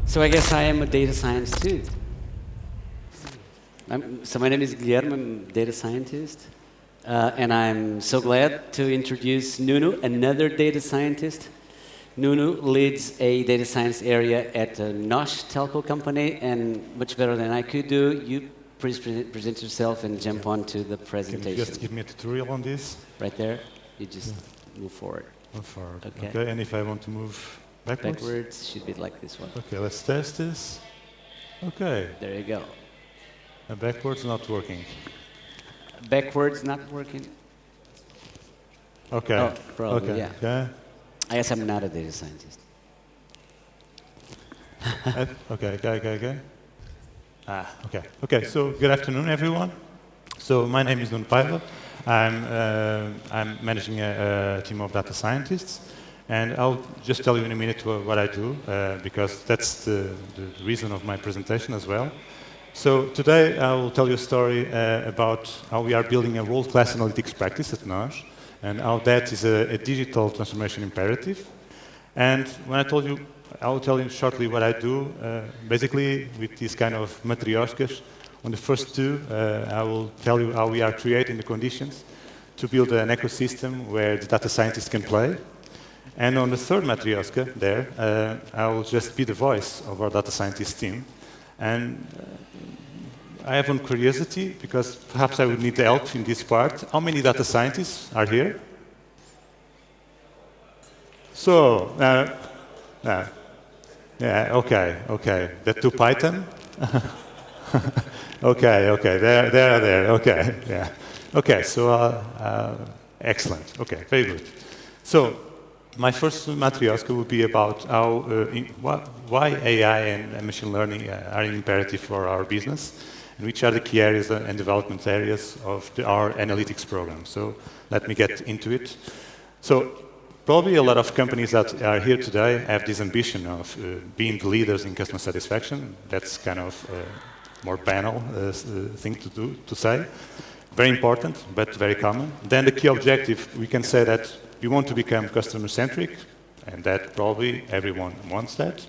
So I guess I am a data science too. So my name is Guilherme, I'm a data scientist. And I'm so glad to introduce Nuno, another data scientist. Nuno leads a data science area at a NOS telco company, and much better than I could do, you please present yourself and jump on to the presentation. Can you just give me a tutorial on this? Right there, you just move forward. Move forward. Okay. Okay, and if I want to move backwards? Backwards should be like this one. Okay, let's test this. Okay. There you go. Backwards not working. Backwards not working. Okay. Oh, probably, okay. yeah. Okay. I guess I'm not a data scientist. Okay. Okay, so good afternoon, everyone. So my name is Nuno Paiva. I'm managing a team of data scientists. And I'll just tell you in a minute what I do, because that's the reason of my presentation as well. So today I will tell you a story about how we are building a world-class analytics practice at NOS, and how that is a digital transformation imperative. And when I will tell you shortly what I do. Basically, with these kind of matryoshkas, on the first two, I will tell you how we are creating the conditions to build an ecosystem where the data scientists can play. And on the third matryoshka there, I will just be the voice of our data scientist team. And I have one curiosity, because perhaps I would need help in this part. How many data scientists are here? So, yeah, okay. That to Python? okay, there, okay, yeah. Okay, so, excellent, okay, very good. So, my first matryoshka would be about how, why AI and machine learning are imperative for our business, and which are the key areas and development areas of our analytics program. So let me get into it. So probably a lot of companies that are here today have this ambition of being the leaders in customer satisfaction. That's kind of a more banal thing to say. Very important, but very common. Then the key objective, we can say that we want to become customer-centric, and that probably everyone wants that.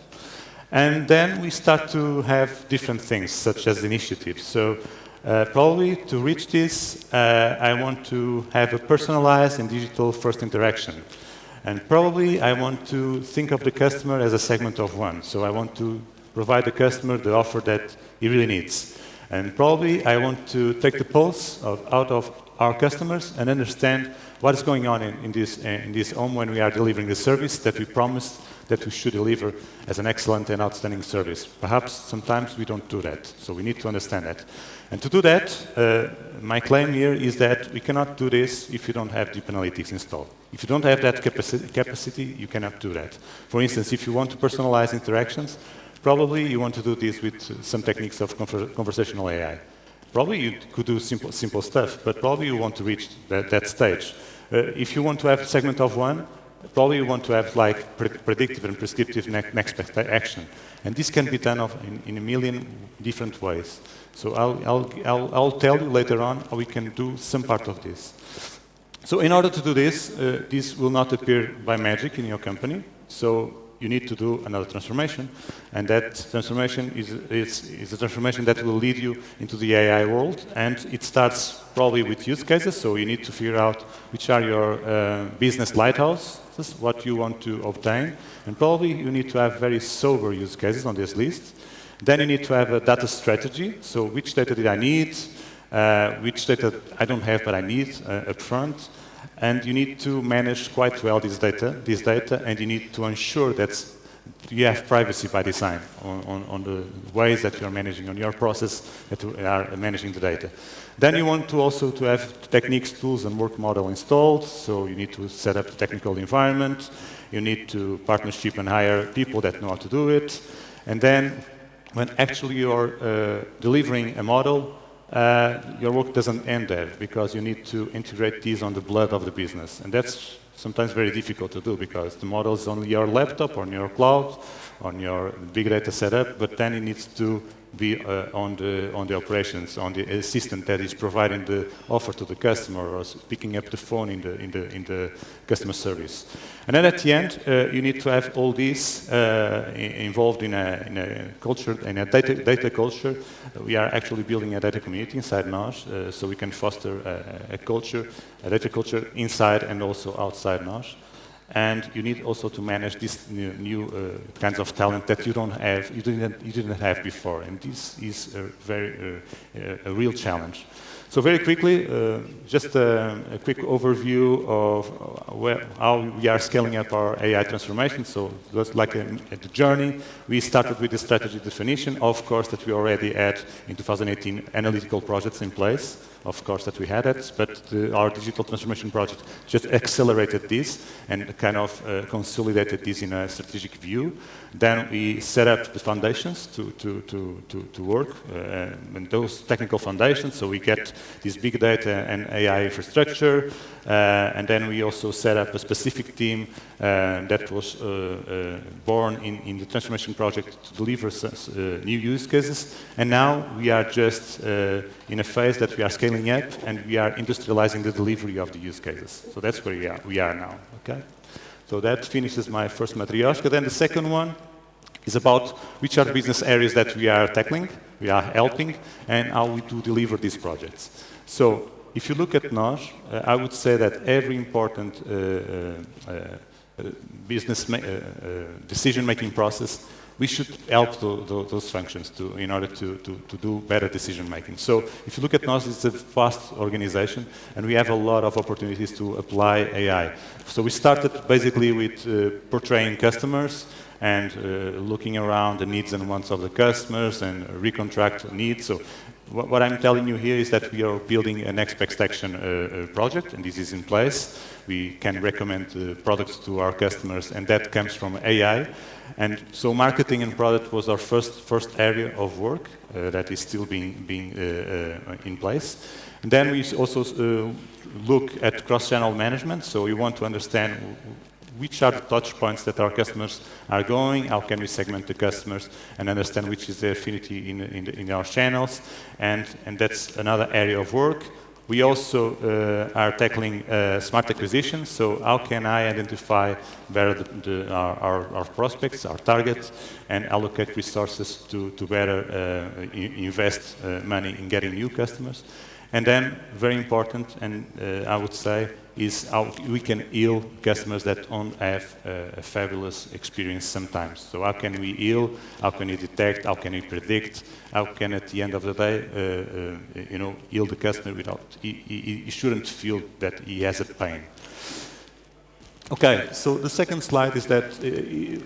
And then we start to have different things, such as initiatives. So probably to reach this, I want to have a personalized and digital first interaction. And probably I want to think of the customer as a segment of one. So I want to provide the customer the offer that he really needs. And probably I want to take the pulse out of our customers and understand what is going on in this home when we are delivering the service that we promised that we should deliver as an excellent and outstanding service. Perhaps sometimes we don't do that, so we need to understand that. And to do that, my claim here is that we cannot do this if you don't have deep analytics installed. If you don't have that capacity, you cannot do that. For instance, if you want to personalize interactions, probably you want to do this with some techniques of conversational AI. Probably you could do simple stuff, but probably you want to reach that stage. If you want to have a segment of one, probably you want to have like predictive and prescriptive next best action. And this can be done in a million different ways. So I'll tell you later on how we can do some part of this. So in order to do this, this will not appear by magic in your company. So you need to do another transformation, and that transformation is a transformation that will lead you into the AI world, and it starts probably with use cases, so you need to figure out which are your business lighthouses, what you want to obtain, and probably you need to have very sober use cases on this list. Then you need to have a data strategy, so which data did I need, which data I don't have but I need up front. And you need to manage quite well this data, and you need to ensure that you have privacy by design on the ways that you are managing, on your process that you are managing the data. Then you want to also to have techniques, tools, and work model installed, so you need to set up the technical environment, you need to partnership and hire people that know how to do it, and then when actually you're delivering a model, your work doesn't end there, because you need to integrate these on the blood of the business. And that's sometimes very difficult to do because the model is on your laptop, on your cloud, on your big data setup, but then it needs to be on the operations, on the assistant that is providing the offer to the customer or picking up the phone in the customer service. And then at the end, you need to have all these involved in a culture, in a data culture. We are actually building a data community inside NOS, so we can foster a data culture inside and also outside NOS. And you need also to manage these new kinds of talent that you didn't have before, and this is a real challenge. So very quickly, just a quick overview of how we are scaling up our AI transformation. So that's like a journey. We started with the strategy definition, of course, that we already had in 2018 analytical projects in place. Of course, that we had it, but our digital transformation project just accelerated this and kind of consolidated this in a strategic view. Then we set up the foundations to work, and those technical foundations, so we get this big data and AI infrastructure, and then we also set up a specific team that was born in the transformation project to deliver new use cases. And now we are just in a phase that we are scaling up and we are industrializing the delivery of the use cases. So that's where we are now. Okay. So that finishes my first matryoshka. Then the second one is about which are the business areas that we are tackling, we are helping, and how we do deliver these projects. So if you look at NOS, I would say that every important business decision-making process, we should help those functions in order to do better decision-making. So if you look at NOS, it's a vast organization, and we have a lot of opportunities to apply AI. So we started basically with portraying customers and looking around the needs and wants of the customers and recontract needs. So what I'm telling you here is that we are building an extraction project, and this is in place. We can recommend products to our customers, and that comes from AI. And so marketing and product was our first area of work that is still being in place. And then we also look at cross-channel management. So we want to understand which are the touch points that our customers are going, how can we segment the customers and understand which is the affinity in our channels, and that's another area of work. We also are tackling smart acquisition, so how can I identify better our prospects, our targets, and allocate resources to better invest money in getting new customers. And then, very important, and I would say, is how we can heal customers that don't have a fabulous experience sometimes. So how can we heal? How can we detect? How can we predict? How can, at the end of the day, heal the customer without he shouldn't feel that he has a pain. Okay, so the second slide is that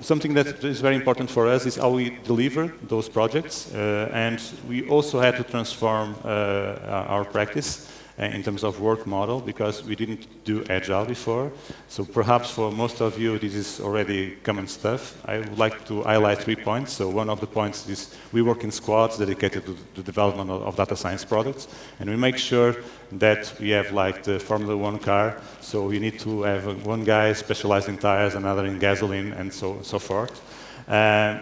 something that is very important for us is how we deliver those projects, and we also had to transform our practice in terms of work model, because we didn't do agile before. So perhaps for most of you this is already common stuff. I would like to highlight 3 points. So one of the points is we work in squads dedicated to the development of data science products, and we make sure that we have like the Formula 1 car, so we need to have one guy specialized in tires, another in gasoline, and so forth.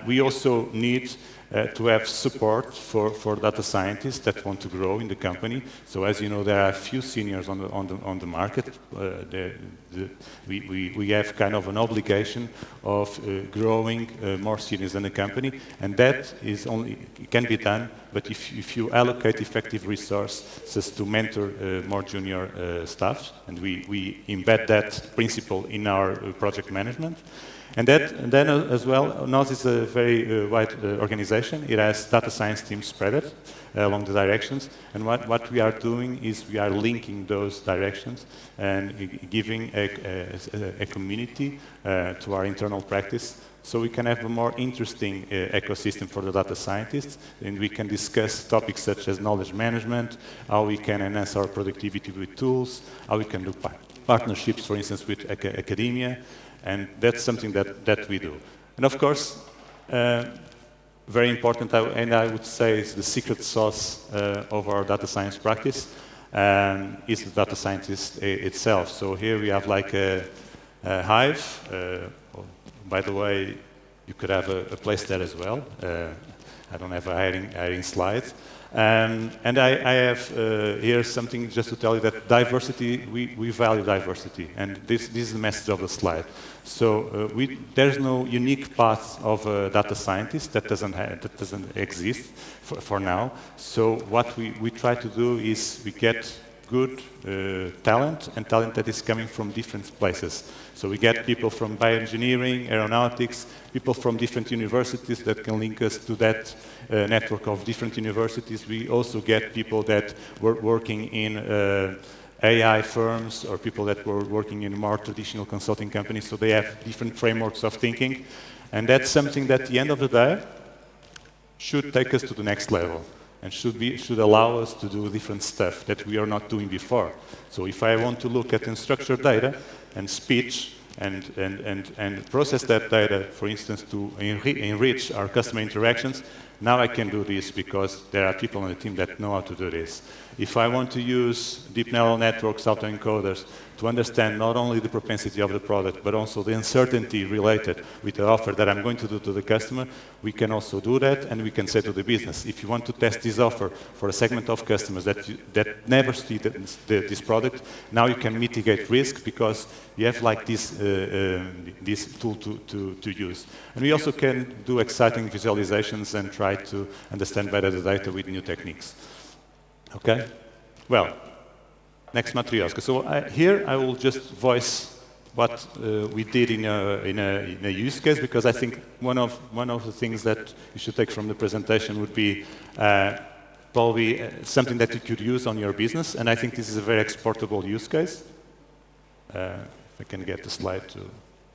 We also need to have support for data scientists that want to grow in the company. So as you know, there are a few seniors on the market. We have kind of an obligation of growing more seniors in the company, and that is can be done, but if you allocate effective resources to mentor more junior staff, and we embed that principle in our project management. And then as well, NOS is a very wide organization. It has data science teams spread along the directions. And what we are doing is we are linking those directions and giving a community to our internal practice, so we can have a more interesting ecosystem for the data scientists, and we can discuss topics such as knowledge management, how we can enhance our productivity with tools, how we can do partnerships, for instance, with academia. And that's something that we do. And of course, very important, and I would say is the secret sauce of our data science practice, is the data scientist itself. So here we have like Hive, oh, by the way, you could have a place there as well. I don't have a hiring slide. And I have here something just to tell you that diversity, we value diversity. And this is the message of the slide. So there's no unique path of a data scientist that doesn't exist for now. So what we try to do is we get good talent, and talent that is coming from different places. So we get people from bioengineering, aeronautics, people from different universities that can link us to that network of different universities. We also get people that were working in AI firms or people that were working in more traditional consulting companies, so they have different frameworks of thinking. And that's something that at the end of the day should take us to the next level and should allow us to do different stuff that we are not doing before. So if I want to look at unstructured data and speech and process that data, for instance, to enrich our customer interactions, now I can do this because there are people on the team that know how to do this. If I want to use deep neural networks, autoencoders, to understand not only the propensity of the product, but also the uncertainty related with the offer that I'm going to do to the customer, we can also do that, and we can say to the business, if you want to test this offer for a segment of customers that never see this product, now you can mitigate risk because you have like this tool to use. And we also can do exciting visualizations and try to understand better the data with new techniques. Okay? Well, next Matryoshka. So here I will just voice what we did in a use case, because I think one of the things that you should take from the presentation would be probably something that you could use on your business, and I think this is a very exportable use case. If I can get the slide to...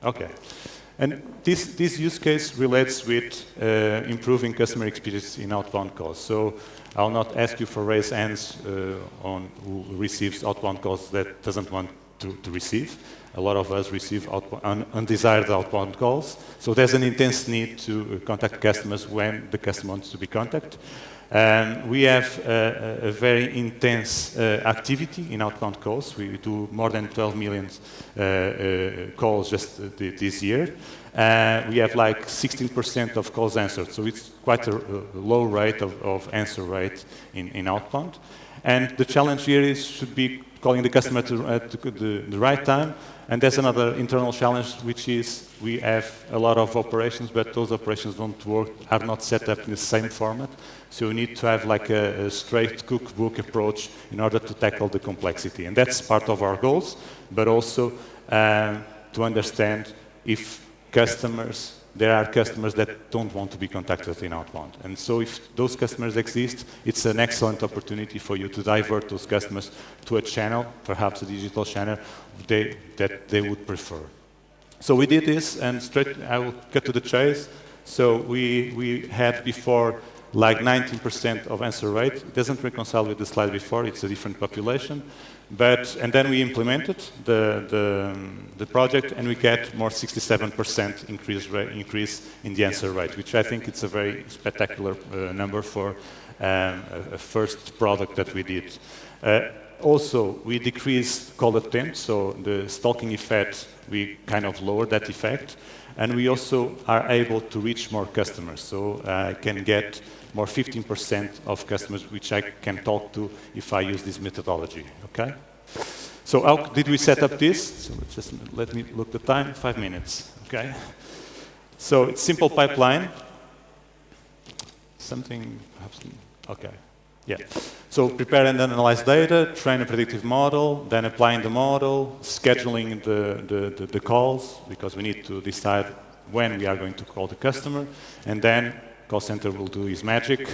Okay. And this use case relates with improving customer experience in outbound calls. So I'll not ask you for raise hands on who receives outbound calls that doesn't want to receive. A lot of us receive undesired outbound calls. So there's an intense need to contact customers when the customer wants to be contacted. We have a very intense activity in outbound calls. We do more than 12 million calls just this year. We have like 16% of calls answered, so it's quite a low rate of answer rate in outbound. And the challenge here should be calling the customer to the right time. And there's another internal challenge, which is we have a lot of operations, but those operations don't work, are not set up in the same format. So we need to have like a straight cookbook approach in order to tackle the complexity. And that's part of our goals, but also to understand if there are customers that don't want to be contacted in outbound. And so if those customers exist, it's an excellent opportunity for you to divert those customers to a channel, perhaps a digital channel, that they would prefer. So we did this, and I will cut to the chase. So we had before like 19% of answer rate. It doesn't reconcile with the slide before, it's a different population. And then we implemented the project, and we get more 67% increase in the answer rate, which I think it's a very spectacular number for a first product that we did. Also, we decreased call attempts, so the stalking effect, we kind of lowered that effect. And we also are able to reach more customers. So I can get more 15% of customers which I can talk to if I use this methodology, okay? So how did we set up this? So just let me look the time, 5 minutes, okay? So it's simple pipeline. Something, okay, yeah. So prepare and analyze data, train a predictive model, then applying the model, scheduling the calls, because we need to decide when we are going to call the customer, and then call center will do his magic.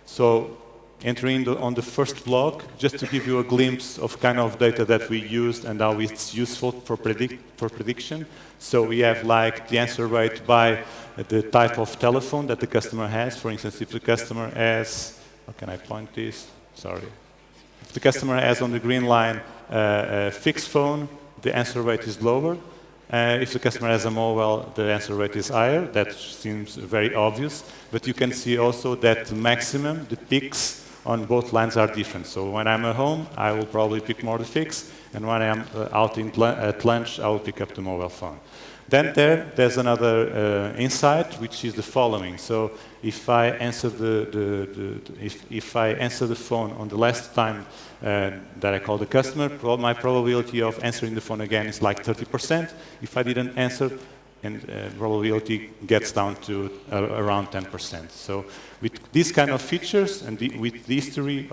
So entering on the first block, just to give you a glimpse of kind of data that we used and how it's useful for prediction. So we have like the answer rate by the type of telephone that the customer has. For instance, if the customer has, how can I point this? Sorry. If the customer has on the green line a fixed phone, the answer rate is lower. If the customer has a mobile, the answer rate is higher. That seems very obvious. But you can see also that the maximum, the peaks on both lines are different. So when I'm at home, I will probably pick more the fixed. and when I'm out at lunch, I will pick up the mobile phone. Then there's another insight, which is the following. So if I answer if I answer the phone on the last time that I call the customer, my probability of answering the phone again is like 30%. If I didn't answer, and probability gets down to around 10%. So with these kind of features and with the history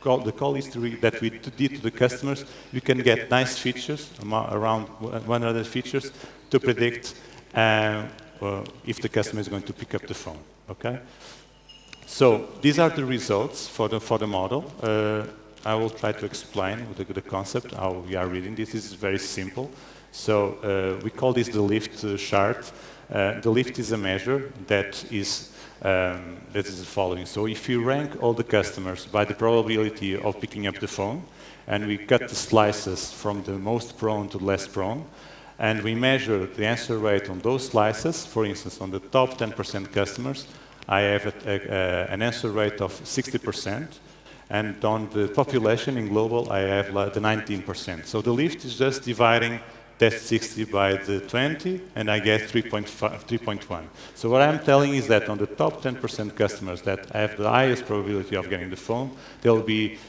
the call history that we did to the customers, you can get nice features, around 100 features, to predict if the customer is going to pick up the phone. Okay. So these are the results for the model. I will try to explain the concept, how we are reading this. This is very simple. So we call this the lift chart. The lift is a measure that is the following. So if you rank all the customers by the probability of picking up the phone, and we cut the slices from the most prone to less prone, and we measure the answer rate on those slices, for instance, on the top 10% customers, I have an answer rate of 60%, and on the population in global, I have the 19%. So the lift is just dividing that 60 by the 20, and I get 3.1. So what I'm telling is that on the top 10% customers that have the highest probability of getting the phone, they'll be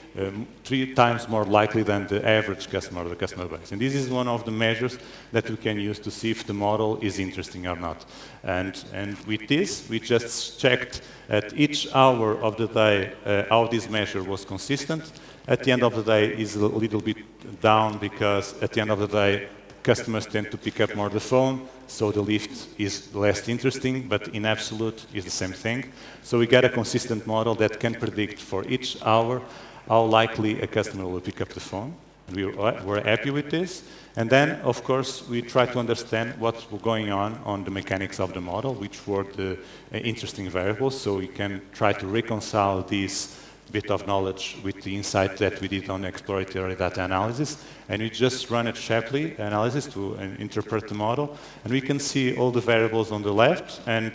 3 times more likely than the average customer or the customer base. And this is one of the measures that we can use to see if the model is interesting or not. And with this, we just checked at each hour of the day how this measure was consistent. At the end of the day, is a little bit down because at the end of the day, customers tend to pick up more the phone, so the lift is less interesting, but in absolute is the same thing. So we get a consistent model that can predict for each hour how likely a customer will pick up the phone. We're happy with this. And then, of course, we try to understand what's going on the mechanics of the model, which were the interesting variables, so we can try to reconcile these bit of knowledge with the insight that we did on exploratory data analysis, and we just run a Shapley analysis to interpret the model, and we can see all the variables on the left, and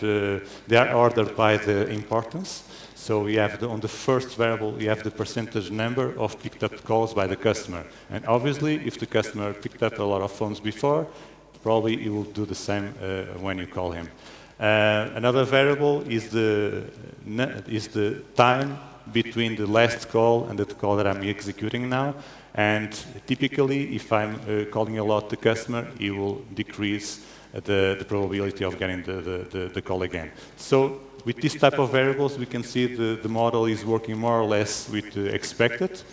they are ordered by the importance. So we have on the first variable, we have the percentage number of picked up calls by the customer, and obviously, if the customer picked up a lot of phones before, probably he will do the same when you call him. Another variable is the time between the last call and the call that I'm executing now. And typically, if I'm calling a lot the customer, it will decrease the probability of getting the call again. So with this type of variables, we can see the model is working more or less with the expected,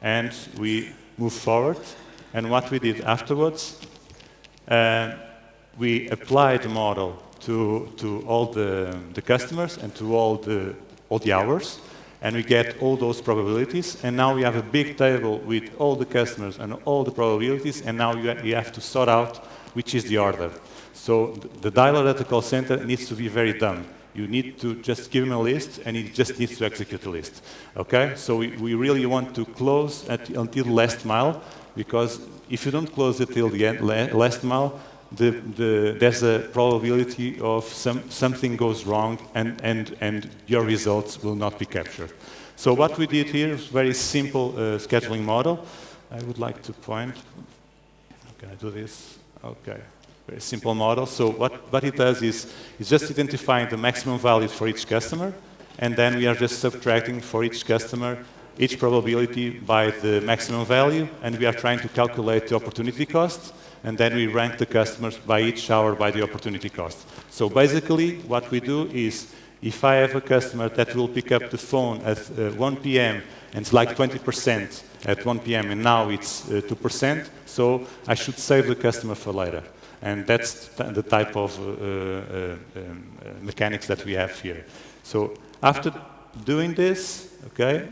and we move forward. And what we did afterwards, we applied the model to all the customers and to all the hours, and we get all those probabilities, and now we have a big table with all the customers and all the probabilities, and now you have to sort out which is the order. So the dialer at the call center needs to be very dumb. You need to just give him a list, and he just needs to execute the list. Okay? So we really want to close until last mile, because if you don't close it till the end, last mile, there's a probability of something goes wrong, and your results will not be captured. So what we did here is very simple scheduling model. I would like to point. Can I do this? Okay. Very simple model. So what it does is just identifying the maximum values for each customer, and then we are just subtracting for each customer each probability by the maximum value, and we are trying to calculate the opportunity cost, and then we rank the customers by each hour by the opportunity cost. So basically, what we do is, if I have a customer that will pick up the phone at 1 p.m. and it's like 20% at 1 p.m. and now it's 2%, so I should save the customer for later. And that's the type of mechanics that we have here. So after doing this, okay,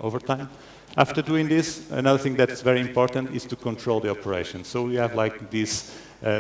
over time, after doing this, another thing that's very important is to control the operation. So we have like this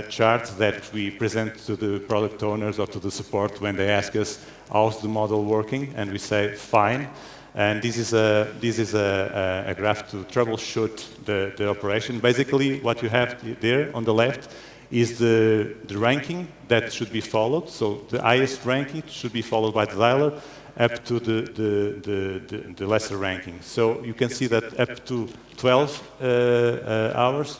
chart that we present to the product owners or to the support when they ask us, how's the model working? And we say, fine. And this is a graph to troubleshoot the operation. Basically, what you have there on the left is the ranking that should be followed. So the highest ranking should be followed by the dialer, up to the lesser ranking. So you can see that up to 12 hours,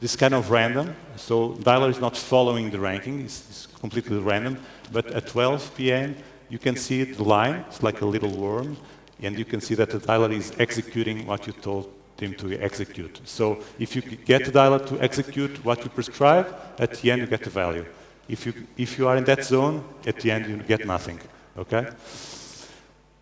this kind of random. So dialer is not following the ranking, it's completely random. But at 12 p.m., you can see the line, it's like a little worm, and you can see that the dialer is executing what you told him to execute. So if you get the dialer to execute what you prescribe, at the end you get the value. If you are in that zone, at the end you get nothing. Okay?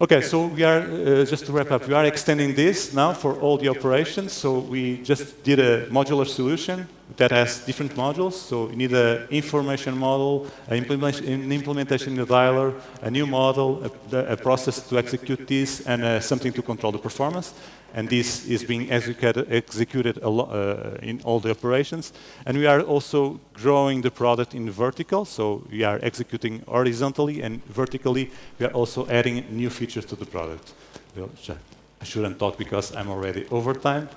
Okay, so we are, just to wrap up, we are extending this now for all the operations. So we just did a modular solution that has different modules. So you need an information model, an implementation in the dialer, a new model, a process to execute this, and something to control the performance. And this is being executed in all the operations. And we are also growing the product in vertical. So we are executing horizontally, and vertically we are also adding new features to the product. I shouldn't talk because I'm already over time.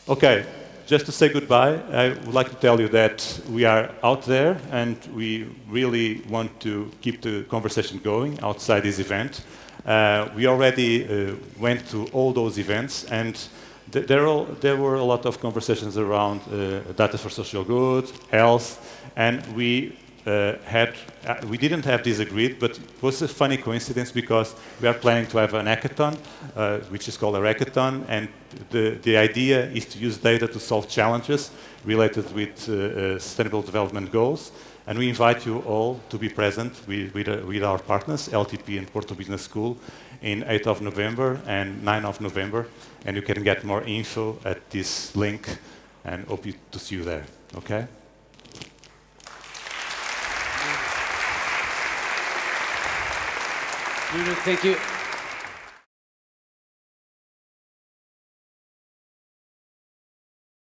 Okay, just to say goodbye, I would like to tell you that we are out there and we really want to keep the conversation going outside this event. We already went to all those events, and there were a lot of conversations around data for social good, health, and we didn't have this agreed, but it was a funny coincidence because we are planning to have an hackathon, which is called a hackathon, and the idea is to use data to solve challenges related with sustainable development goals. And we invite you all to be present with our partners, LTP and Porto Business School, in 8th of November and 9th of November. And you can get more info at this link, and hope to see you there. Okay? Nuno, thank you.